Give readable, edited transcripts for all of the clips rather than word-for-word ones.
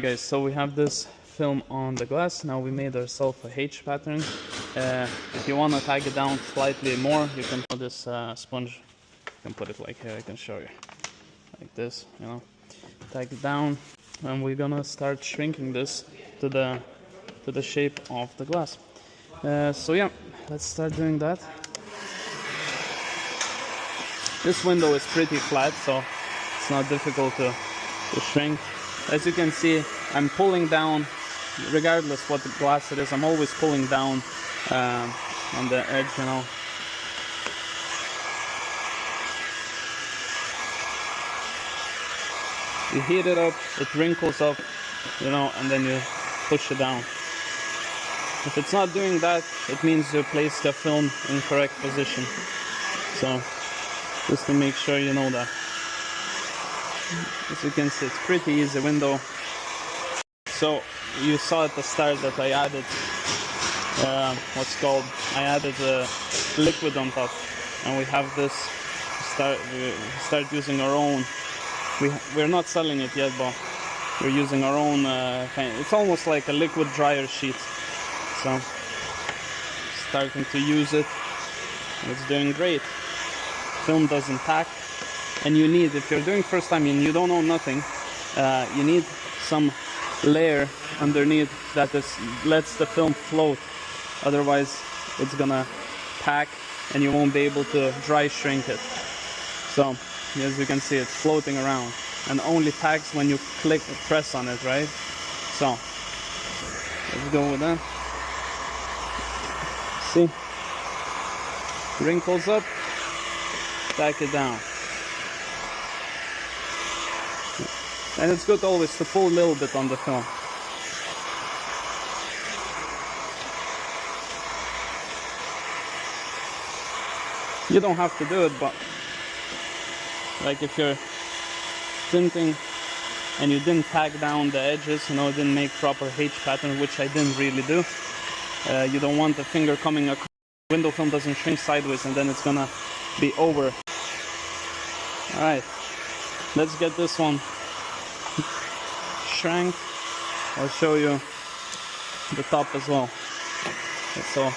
Guys, so we have this film on the glass. Now we made ourselves a H pattern. If you want to tag it down slightly more, you can put this sponge. You can put it like here. I can show you, like this. You know, tag it down, and we're gonna start shrinking this to the shape of the glass. So yeah, let's start doing that. This window is pretty flat, so it's not difficult to shrink. As you can see, I'm pulling down, regardless what the glass it is, I'm always pulling down on the edge, you know. You heat it up, it wrinkles up, you know, and then you push it down. If it's not doing that, it means you placed the film in correct position. So, just to make sure you know that. As you can see, it's pretty easy window. So you saw at the start that I added I added liquid on top, and we have this. We start using our own. We're not selling it yet, but we're using our own it's almost like a liquid dryer sheet. So starting to use it. It's doing great. Film doesn't tack. And you need, if you're doing first time and you don't know nothing, you need some layer underneath that lets the film float. Otherwise, it's gonna pack and you won't be able to dry shrink it. So, as you can see, it's floating around and only packs when you press on it, right? So, let's go with that. See? Wrinkles up, tack it down. And it's good always to pull a little bit on the film. You don't have to do it, but like if you're tinting and you didn't tag down the edges, you know, didn't make proper H pattern, which I didn't really do. You don't want the finger coming across. Window film doesn't shrink sideways and then it's gonna be over. Alright, let's get this one shrank. I'll show you the top as well. So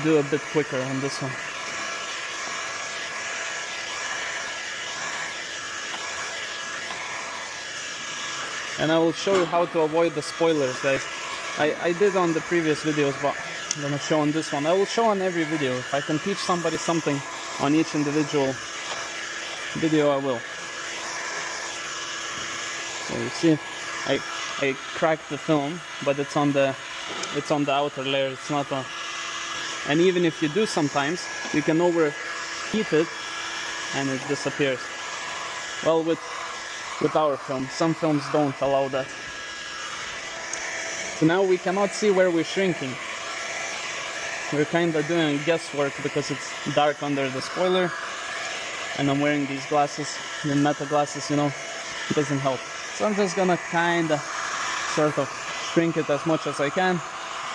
do a bit quicker on this one. And I will show you how to avoid the spoilers, guys. I did on the previous videos, but I'm gonna show on this one. I will show on every video. If I can teach somebody something on each individual video, I will. So you see, I cracked the film, but it's on the outer layer. It's not on. And even if you do, sometimes you can overheat it, and it disappears. Well, with our film, some films don't allow that. So now we cannot see where we're shrinking. We're kind of doing guesswork because it's dark under the spoiler, and I'm wearing these glasses, the meta glasses, you know, it doesn't help. So I'm just gonna kind of sort of shrink it as much as I can,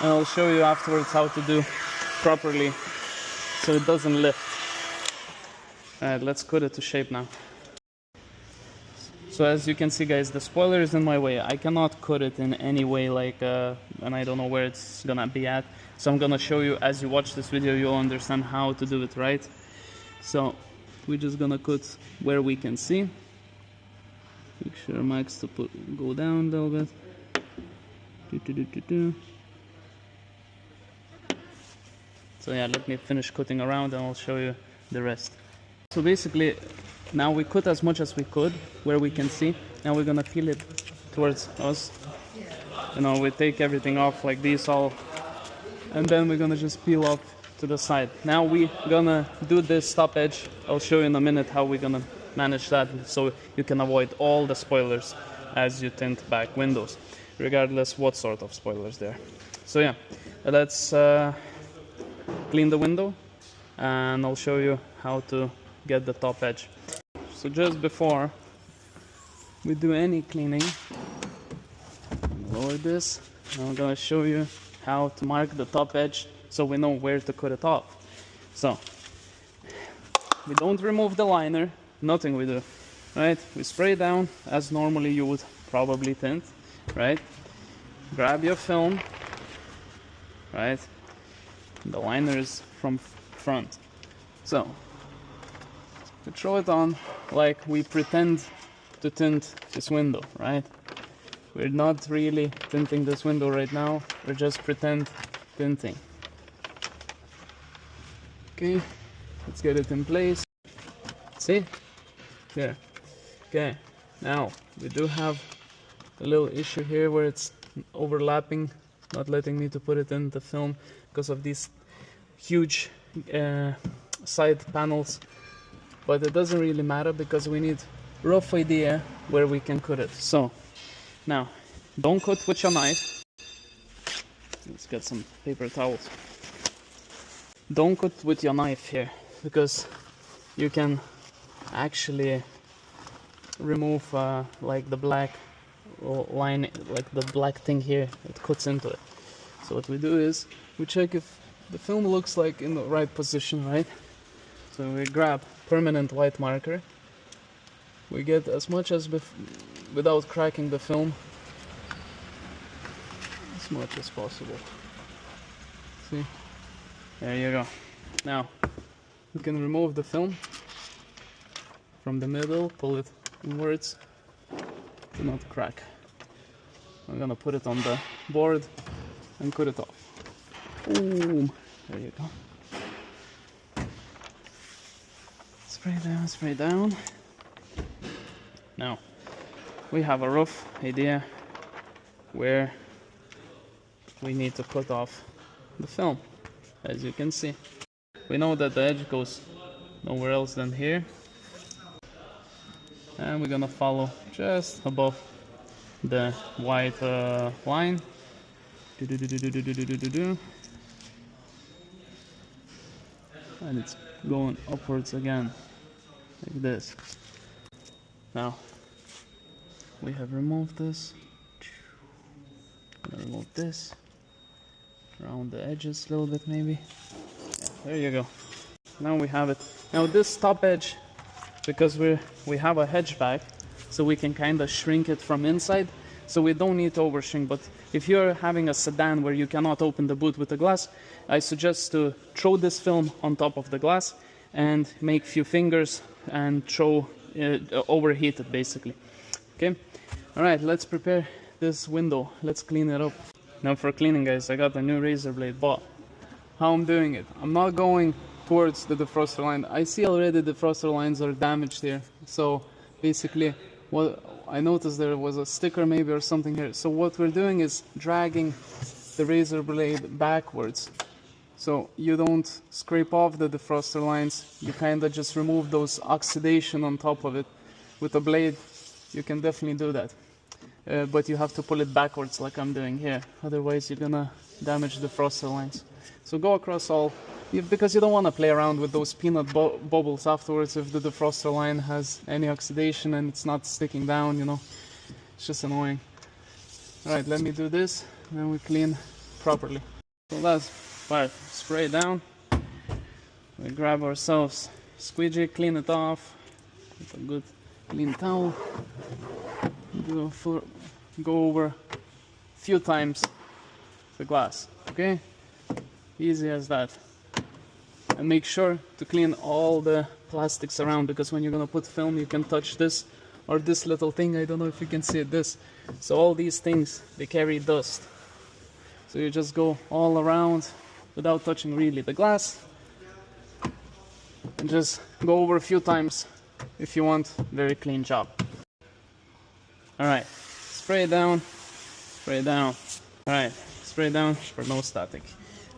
and I'll show you afterwards how to do properly so it doesn't lift. Alright, let's cut it to shape now. So as you can see, guys, the spoiler is in my way. I cannot cut it in any way, like, and I don't know where it's gonna be at. So I'm gonna show you as you watch this video, you'll understand how to do it right. So we're just gonna cut where we can see. Make sure Max to go down a little bit. So yeah, let me finish cutting around and I'll show you the rest. So basically, now we cut as much as we could where we can see. Now we're gonna peel it towards us. You know, we take everything off like this all, and then we're gonna just peel off to the side. Now we're gonna do this top edge. I'll show you in a minute how we're gonna manage that so you can avoid all the spoilers as you tint back windows, regardless what sort of spoilers there. So yeah, let's clean the window and I'll show you how to get the top edge. So just before we do any cleaning, lower this, and I'm gonna show you how to mark the top edge so we know where to cut it off. So we don't remove the liner, nothing we do, right? We spray down as normally you would probably tint, right? Grab your film, right? The liner is from front. So, we throw it on like we pretend to tint this window, right? We're not really tinting this window right now, we're just pretend tinting. Okay, let's get it in place. See? There. Okay, now we do have a little issue here where it's overlapping, not letting me to put it in the film because of these huge side panels, but it doesn't really matter because we need rough idea where we can cut it. So now don't cut with your knife. Let's get some paper towels. Don't cut with your knife here because you can actually remove like the black line, like the black thing here, it cuts into it. So what we do is we check if the film looks like in the right position, right? So we grab permanent white marker, we get as much as without cracking the film, as much as possible. See, there you go. Now we can remove the film from the middle, pull it inwards, do not crack. I'm gonna put it on the board and cut it off. Boom! There you go. Spray down, spray down. Now we have a rough idea where we need to cut off the film. As you can see, we know that the edge goes nowhere else than here, and we're gonna follow just above the white line. And it's going upwards again, like this. Now we have removed this. Gonna remove this around the edges a little bit, maybe. Yeah, there you go. Now we have it. Now this top edge, because we have a hatchback, so we can kind of shrink it from inside, so we don't need to over shrink. But if you're having a sedan where you cannot open the boot with the glass, I suggest to throw this film on top of the glass and make few fingers and throw overheat it basically. Okay, all right, let's prepare this window. Let's clean it up. Now for cleaning, guys, I got a new razor blade, but how I'm doing it, I'm not going towards the defroster line. I see already the defroster lines are damaged here, so basically what I noticed, there was a sticker maybe or something here. So what we're doing is dragging the razor blade backwards, so you don't scrape off the defroster lines. You kind of just remove those oxidation on top of it. With a blade you can definitely do that, but you have to pull it backwards like I'm doing here, otherwise you're gonna damage the defroster lines. So go across all, because you don't want to play around with those peanut bubbles afterwards if the defroster line has any oxidation and it's not sticking down, you know, it's just annoying. Alright, let me do this, and then we clean properly. So last part, spray down, we grab ourselves squeegee, clean it off with a good clean towel, go over a few times the glass, okay? Easy as that. And make sure to clean all the plastics around, because when you're gonna put film you can touch this or this little thing, I don't know if you can see it, this. So all these things, they carry dust. So you just go all around without touching really the glass, and just go over a few times if you want very clean job. Alright, spray down, spray down. Alright, spray down for no static.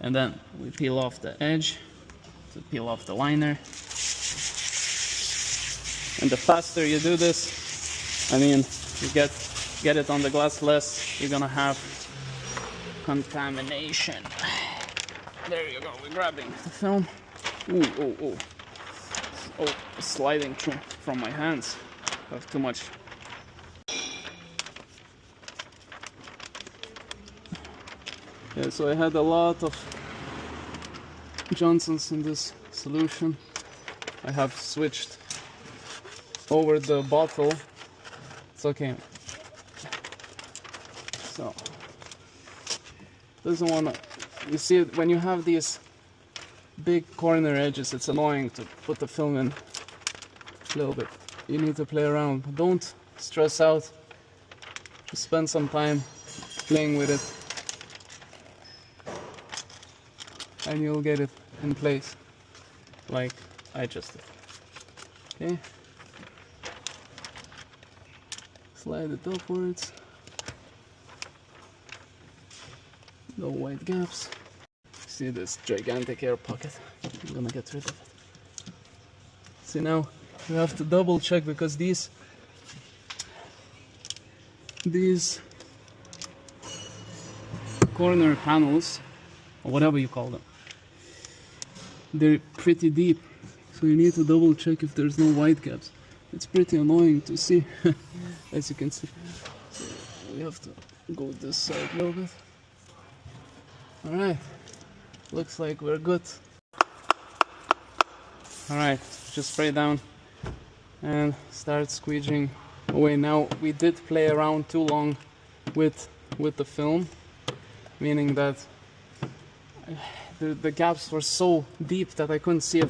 And then we peel off the edge to peel off the liner. And the faster you do this, I mean, you get it on the glass less you're gonna have contamination. There you go, we're grabbing the film. Ooh. Oh, sliding through from my hands. I have too much. Yeah, so I had a lot of Johnsons in this solution. I have switched over the bottle. It's okay. So doesn't want to, you see it when you have these big corner edges, it's annoying to put the film in a little bit. You need to play around, but don't stress out. Just spend some time playing with it and you'll get it in place like I just did. Okay, slide it upwards, no white gaps. See this gigantic air pocket, I'm gonna get rid of it. See, now you have to double check because these corner panels, or whatever you call them, they're pretty deep, so you need to double check if there's no white gaps. It's pretty annoying to see, as you can see. So we have to go this side a little bit. Alright, looks like we're good. Alright, just spray down and start squeegeing away. Now, we did play around too long with the film, meaning that the gaps were so deep that I couldn't see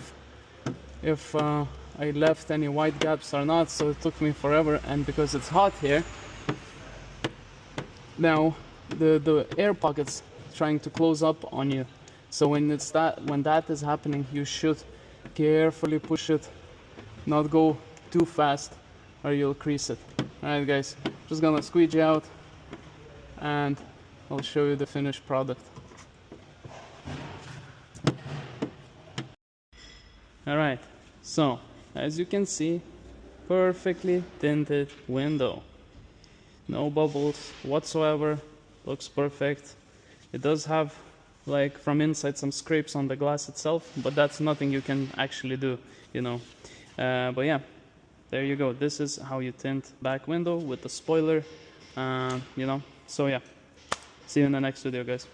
if I left any white gaps or not, so it took me forever. And because it's hot here now, the air pocket's trying to close up on you, so when that is happening, you should carefully push it, not go too fast or you'll crease it. Alright guys, just gonna squeegee out and I'll show you the finished product. Alright, so as you can see, perfectly tinted window. No bubbles whatsoever, looks perfect. It does have, like, from inside some scrapes on the glass itself, but that's nothing you can actually do, you know. But yeah, there you go. This is how you tint back window with the spoiler, you know. So yeah, see you in the next video, guys.